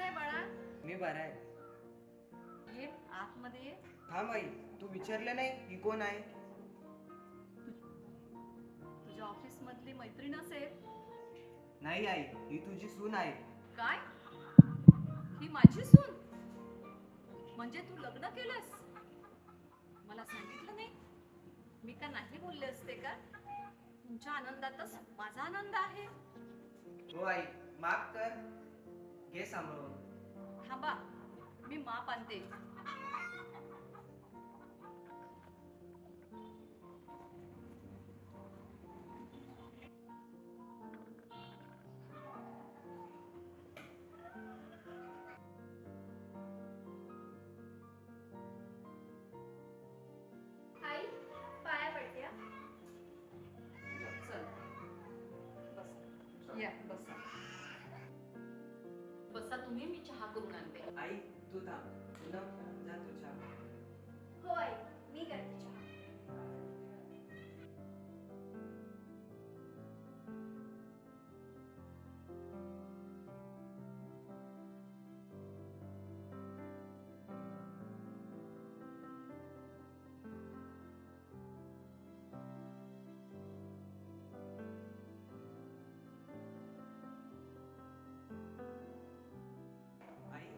आहे बाळा? मी बरा आहे. ये आतमध्ये ये. हा माई, तू विचारलं नाही ही कोण आहे? तुझ्या ऑफिस मधली मैत्रीण असेल. नाही आई, ही तुझी सून आहे. काय? ही माझी सून? म्हणजे तू लग्न केलंस? मला सांगितलं नाही? मी का नाही बोलले असते का? तुमच्या आनंदातच माझा आनंद आहे. हो आई, माफ कर. घे सांभाळून. थांबा, मी माप आणते. आई पाया पडते हा. चल बस, या बसा. बसा तुम्ही, मी चहा करून आणते. आई तू थांब. पूनम, जा तू चहा. हो आई मी करते चहा. आई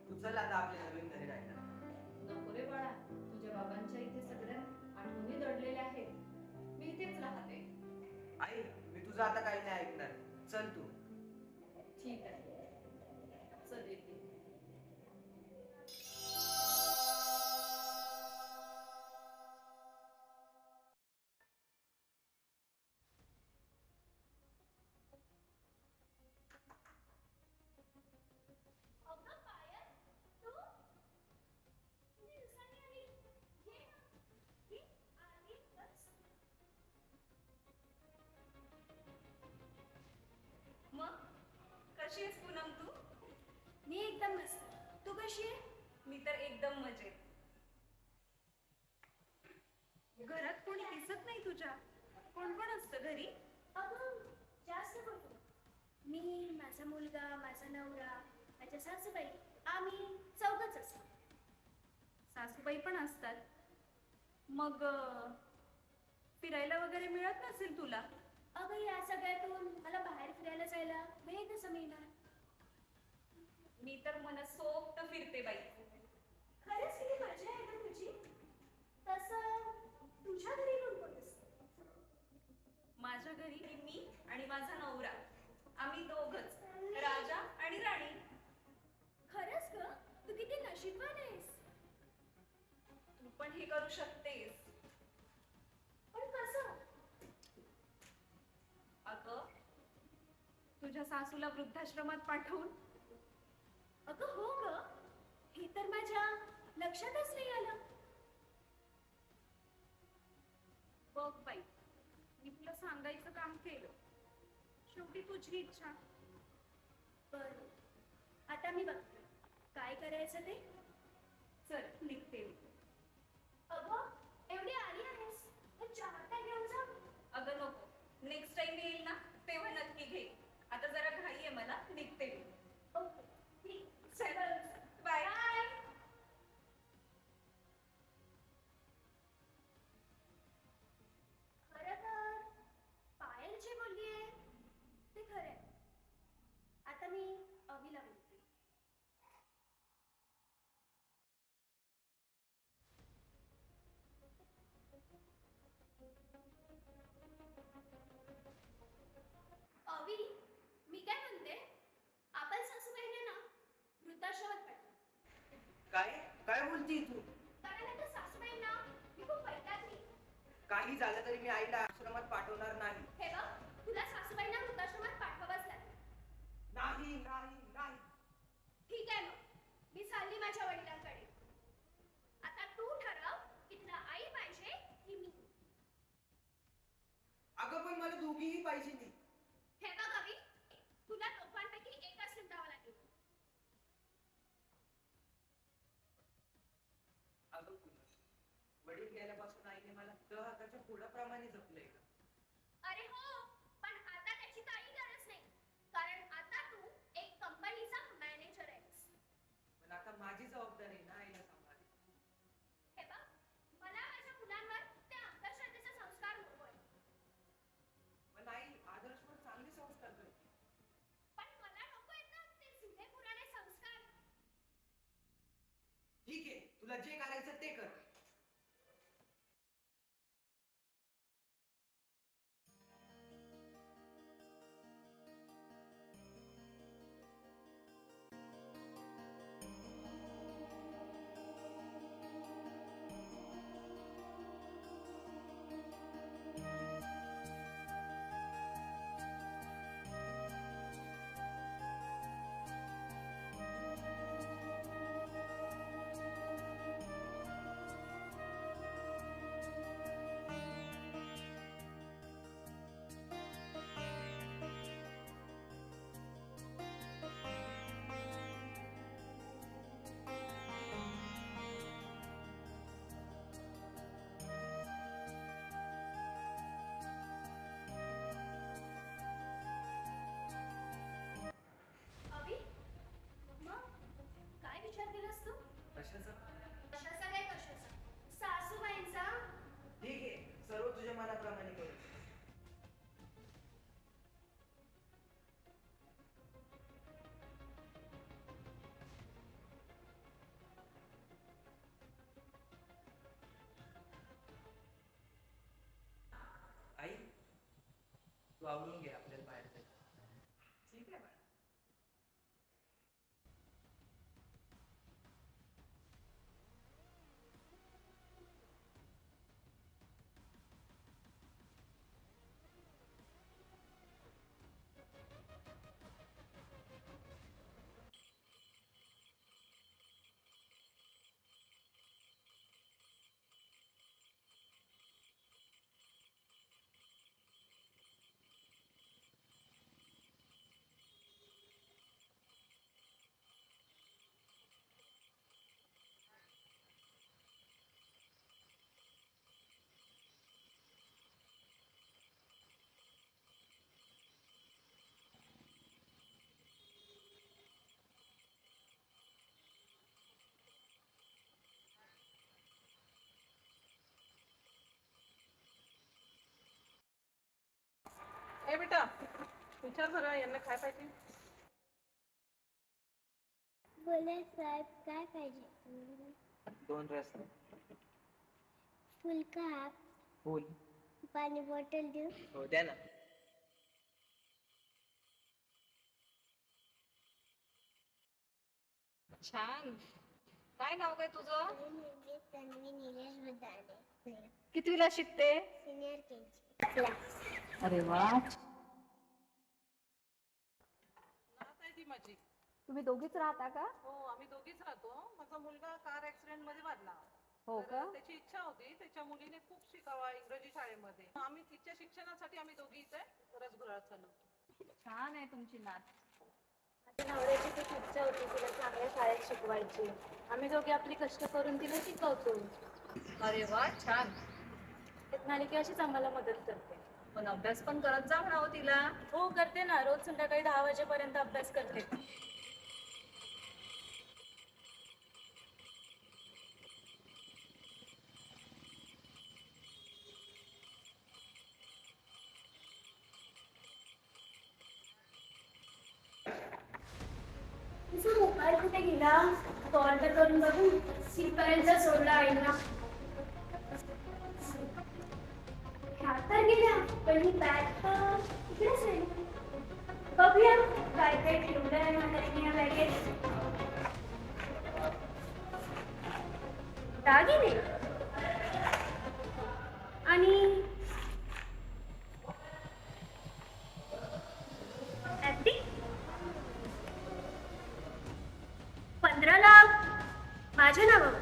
तू चल आता आपल्या नवीन घरी राहायला. नको रे बाळा, तुझ्या बाबांच्या इथे सगळ्या आठवणी दडलेल्या आहेत. मी इथेच राहते. आई मी तुझं आता काही नाही ऐकणार. चल तू. ठीक आहे, चल येते. अगं पायल तू किती दिवसांनी आली. ये ना. ही आली बस. मग कशी आहेस पूनम तू? मी एकदम मस्त. तू कशी आहे? मी तर एकदम मजेत. घरात कोणी दिसत नाही तुझ्या. कोण कोण असतं घरी? अगं जास्त करतो. मी, माझा मुलगा, माझा नवरा, माझ्या सासूबाई, आम्ही चौघच असतो. सासूबाई पण असतात. मग फिरायला वगैरे मिळत नसेल तुला? अगं या सगळ्यातून मला बाहेर फिरायला जायला वेळ कसं मिळणार? मी तर मनसोक्त फिरते बाई. खरंच किती मजा आहे ना तुझी. तसं तुझ्या घरी कोण कोण असतं? माझ्या घरी मी आणि माझा नवरा, आम्ही दोघच, राजा आणि राणी. खरंच ग, तू किती नशीबवान आहेस. तू पण हे करू शकतेस. पण कसं? अगं, तुझ्या सासूला वृद्धाश्रमात पाठवून. अगं हो ग, हे तर माझ्या लक्षातच नाही आलं. बघ बाई, मी तुला सांगायचं काम केलं. शेवटी तुझी इच्छा. बरं, आता मी बघते काय करायचं ते. चल निघते मी. अगं एवढी आली आहेस तर चहा काय घेऊन जा. अगं नको, नेक्स्ट टाइम येईल ना तेव्हा नक्की घे. आता जरा घाई आहे मला, निघते मी. ओके ठीक. चल बाय. बाय. खरं तर पायल जे बोललीये ते खरं आहे. आता मी अवीला बोलते. अवी, मी काय म्हणते, आपण सासूबाईने ना वृद्धाश्रमात पाठवू. काय काय बोलती तू? कारण आता सासूबाईंना मी खूप वैतागली. काही झालं तरी मी आईला आश्रमात पाठवणार नाही. हे बघ, तुला सासूबाईंना वृद्धाश्रमात पाठवावंच लागेल. नाही नाही नाही. ठीक आहे मग, मी चालली माझ्या वडिलांकडे. आता तू ठरव की तुला आई पाहिजे की मी. अगं पण मला दोघीही पाहिजे नाही. हे बघ अवी, तुला दोघांपैकी एकच निवडावं लागेल. अगं पूनम, वडील गेल्यापासून आईने मला हाताच्या फुलाप्रमाणे जपलंय. अरे हो, पण आता त्याची काही गरज नाही. कारण आता तू एक कंपनीचा मॅनेजर आहे. तुला जे करायचं ते कर. अभि, मग काय विचार केलास तू? कशाचं? कशाचा काय कशाचा? सासूबाईंचा. ठीक आहे, सर्व तुझ्या मनाप्रमाणे करू. आई, तू आवडून घे, आपल्याला बाहेर जायचं. ठीक आहे बाळा. ए बेटा, विचार जरा यांना काय पाहिजे. बोला साहेब, काय पाहिजे? 2 रस. फुल कप, फुल. पाणी बॉटल देऊ? हो, द्या ना. छान. काय नाव काय तुझं? तन्वी निलेश बदाने, कितवीला शिकते? Senior KG. अरे वा. नात आहे ती माझी. तुम्ही दोघीच राहता का? हो, आम्ही दोघीच राहतो. माझा मुलगा कार ऍक्सिडेंट मध्ये वारला. हो तर का? त्याची इच्छा होती, त्याच्या मुलीने खूप शिकावा इंग्रजी शाळेमध्ये. आम्ही तिच्या शिक्षणासाठी आम्ही दोघी इथे रसगुळात चालू. छान आहे तुमची नात. माझ्या नवऱ्याची खूप इच्छा होती तिला चांगल्या शाळेत शिकवायची. आम्ही दोघे आपली कष्ट करून तिला शिकवतो. अरे वा, छान. नालिका अशीच आम्हाला मदत करते. पण अभ्यास पण करत जा म्हणावं तिला. हो, करते ना. रोज संध्याकाळी 10 वाजेपर्यंत अभ्यास करते. तुझा मोबाईल कुठे गेला? कॉल तर करून बघू. सीटपर्यंत सोडला आईला. ह्या तर गेल्या, पण ही बॅग तर इकडेच आहे. बघूया काय काय ठेवलंय म्हातारीने या बॅगेत. दागिने आणि FD. 15 लाख माझ्या नावावर,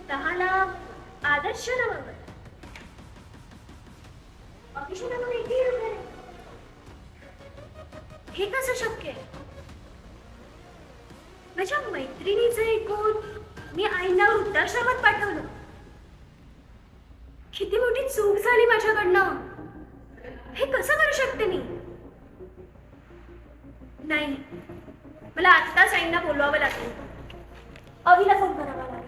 10 लाख आदर्श नावावर, अभिषेक नावावर 1 रुपये. हे कसं शक्य आहे? माझ्या मैत्रिणीचं ऐकून मी आईला वृद्धाश्रमात पाठवलं. किती मोठी चूक झाली माझ्याकडनं. हे कसं करू शकते मी? नाही, मला आत्ताच आईंना बोलवावं लागेल. अविला फोन करावा लागेल.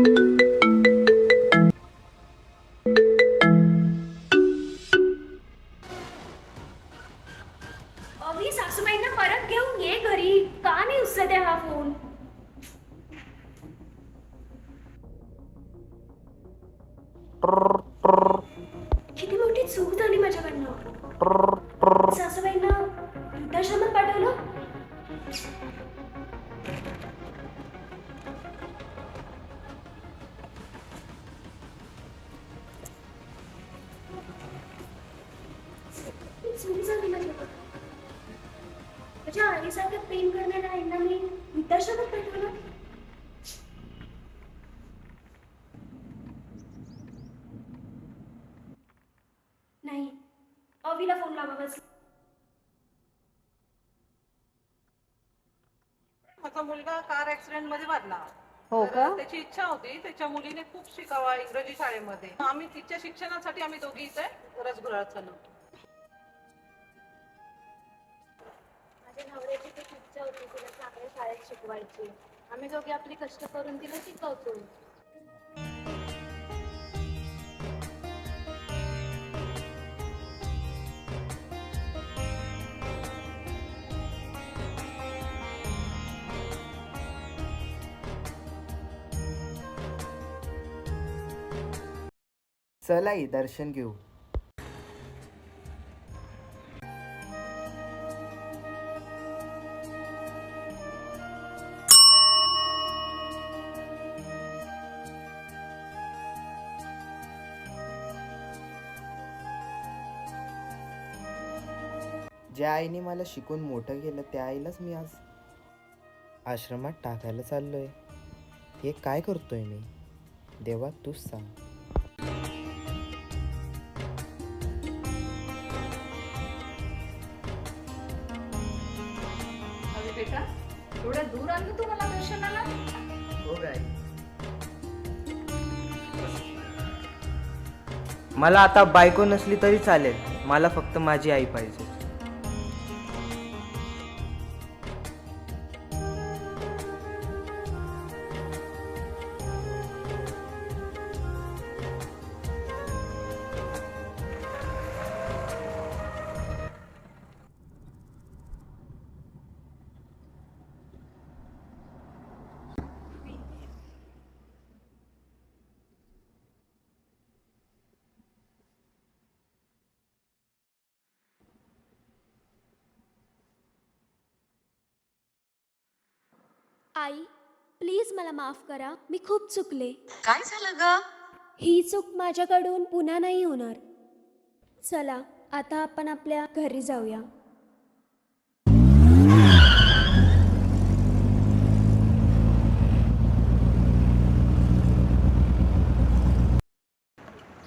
अवी सासूबाईंना परत घेऊन ये घरी. का नाही उचलत आहे हा फोन? किती मोठी चूक झाली माझ्याकडनं. सासूबाईंना वृद्धाश्रमात पाठवलं. चूक झाली माझ्याकडं. माझ्या आईसारखं प्रेम करणाऱ्या आईला मी वृद्धाश्रमात पाठवलं. नाही, अवीला फोन लावावाच. माझा मुलगा कार ऍक्सिडेंट मध्ये वारला. हो तर का? त्याची इच्छा होती त्याच्या मुलीने खूप शिकावा इंग्रजी शाळेमध्ये. आम्ही तिच्या शिक्षणासाठी आम्ही दोघी इथे रसगुरात चालू. माझ्या नवऱ्याची खूप इच्छा होती तिला चांगल्या शाळेत शिकवायची. आम्ही दोघे आपली कष्ट करून तिला शिकवतो. चला आई दर्शन घेऊ. ज्या आईने मला शिकून मोठं केलं त्या आईलाच मी आज आश्रमात टाकायला चाललोय. हे काय करतोय मी? देवा तूच सांग. अवी बेटा, एवढ्या दूर आणलं तू मला दर्शनाला? हो गाय. मला आता बायको नसली तरी चालेल, मला फक्त माझी आई पाहिजे. आई, प्लीज मला माफ करा. मी खूप चुकले. काय झालं ग? ही चूक माझ्याकडून पुन्हा नाही होणार. चला आता आपण आपल्या घरी जाऊया.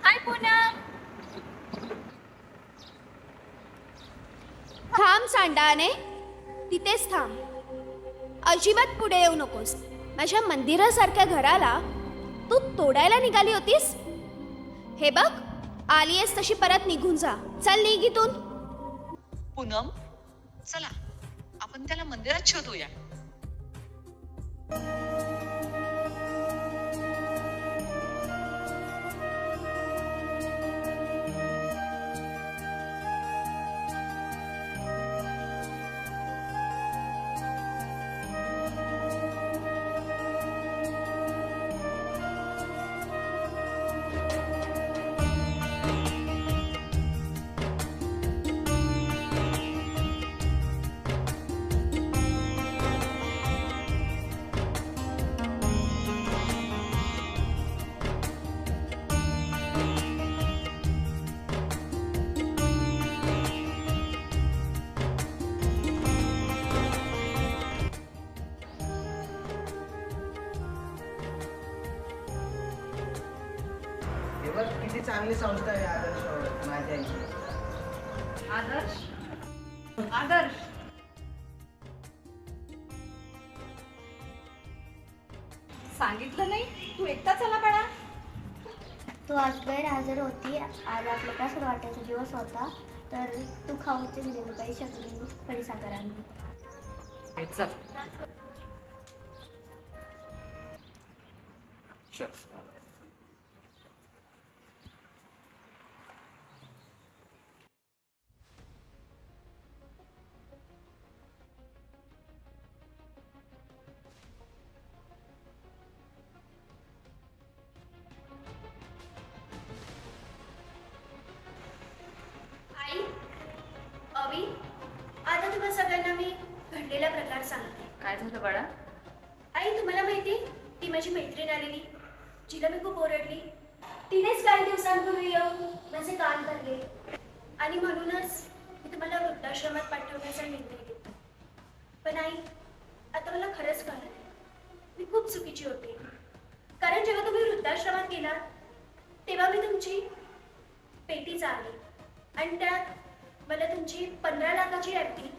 हाय पूनम. थांब सांडाने, तिथेच थांब. अजिबात पुढे येऊ नकोस. माझ्या मंदिरासारख्या घराला तू तोडायला निघाली होतीस. हे बघ, आलीयस तशी परत निघून जा. चल निघ इथून. पूनम, चला आपण त्याला मंदिरात शोधूया. किती चांगली संस्था आहे आदर्श माझ्या आईची. आदर्श, आदर्श, सांगितलं नाही तू एकटा चला बाळा. तू आज गैरहजर होती. आज आपला कसं वाटायचा दिवस होता, तर तू खाऊचे दिलेलं काही शकली खडीसाखर आणली. हे चल. आई, अवी, आता तुम्हा सगळ्यांना मी घडलेला प्रकार सांगते. काय झालं बाळा? आई, तुम्हाला माहिती ती माझी मैत्रीण आलेली जिला मी खूप ओरडली. तिनेच काही दिवसांपूर्वी येऊन माझे कान धरले आणि म्हणूनच मी तुम्हाला वृद्धाश्रमात पाठवण्याचा निर्णय घेतला. पण आई, आता मला खरंच कळलं मी खूप चुकीची होते. कारण जेव्हा तुम्ही वृद्धाश्रमात गेला तेव्हा मी तुमची पेटी चालली आणि त्यात मला तुमची 15 लाखाची एफडी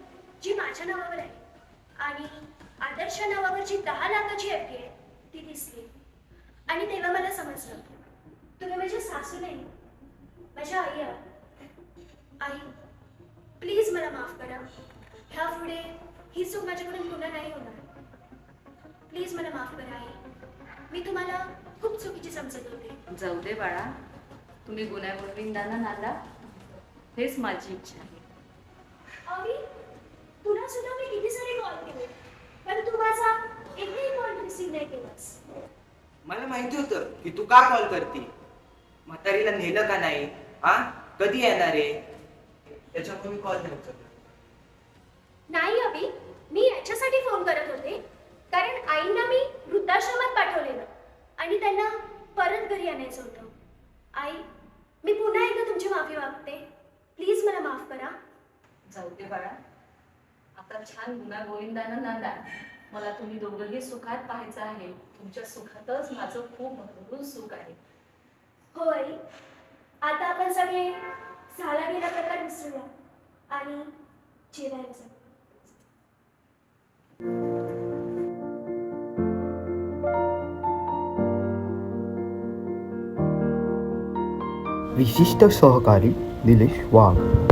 जी माझ्या नावावर आहे आणि आदर्श नावावर जी 10 लाखाची एफडी आहे ती दिसली. आणि तेव्हा मला समजलं तुम्ही माझ्या सासू नाही, माझ्या आई आहात. आई, प्लीज मला माफ करा. ह्या पुढे ही चूक माझ्याकडून पुन्हा नाही होणार. प्लीज मला माफ करा आई. मी तुम्हाला खूप चुकीची समजत होते. जाऊ दे बाळा, तुम्ही गुण्यागोविंदांना नांदा, हेच माझी इच्छा आहे. अवी, तुला सुद्धा मी किती सारे कॉल केले पण तू माझा एकही कॉल रिसीव्ह नाही केलास. मला माहिती होतं की तू का कॉल करते. म्हातारीला नेलं का नाही, हा कधी येणार आहे, त्याच्यामुळे मी कॉल नाही करत. नाही अभि, मी याच्यासाठी फोन करत होते कारण आईंना मी वृद्धाश्रमात पाठवलेलं आणि त्यांना परत घरी आणायचं होतं. आई, मी पुन्हा एकदा तुमची माफी मागते. प्लीज मला माफ करा. जाऊ दे बाळा, आता छान गुण्यागोविंदांना नांदा. मला तुम्ही दोघंही सुखात पाहायचं आहे. तुमच्या सुखातच माझं खूप भरपूर सुख आहे. हो आई, आता आपण सगळे झाला गेला प्रकार विसरूया आणि जेवायला जाऊ. विशिष्ट सहकारी निलेश वाघ.